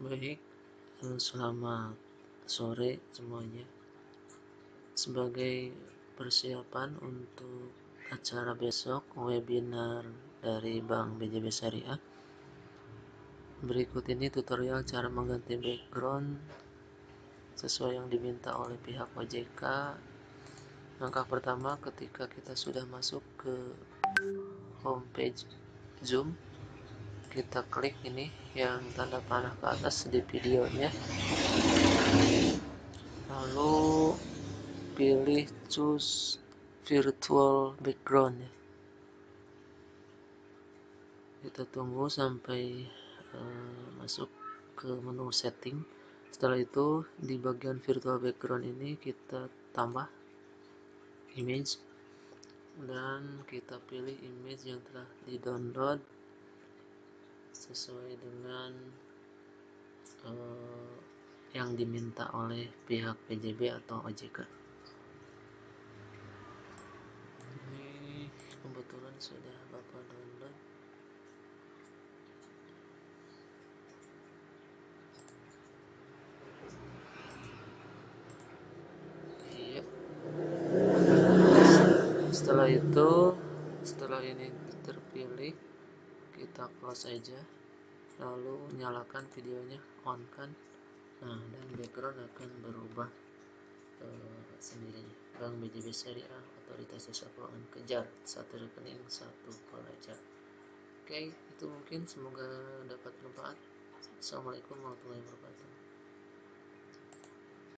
Baik, selamat sore semuanya. Sebagai persiapan untuk acara besok webinar dari Bank BJB Syariah, berikut ini tutorial cara mengganti background sesuai yang diminta oleh pihak OJK. Langkah pertama, ketika kita sudah masuk ke homepage Zoom, kita klik ini yang tanda panah ke atas di videonya, lalu pilih choose virtual background ya. Kita tunggu sampai masuk ke menu setting. Setelah itu di bagian virtual background ini kita tambah image dan kita pilih image yang telah di download sesuai dengan yang diminta oleh pihak PJB atau OJK. Ini kebetulan sudah Bapak download. Iya. Setelah ini terpilih, kita close aja, lalu nyalakan videonya, on kan. Nah, dan background akan berubah sendirinya. Bank BJB Syariah, Otoritas Jasa Keuangan, kejar satu rekening satu pelajar. Oke, itu mungkin, semoga dapat bermanfaat. Assalamualaikum warahmatullahi wabarakatuh.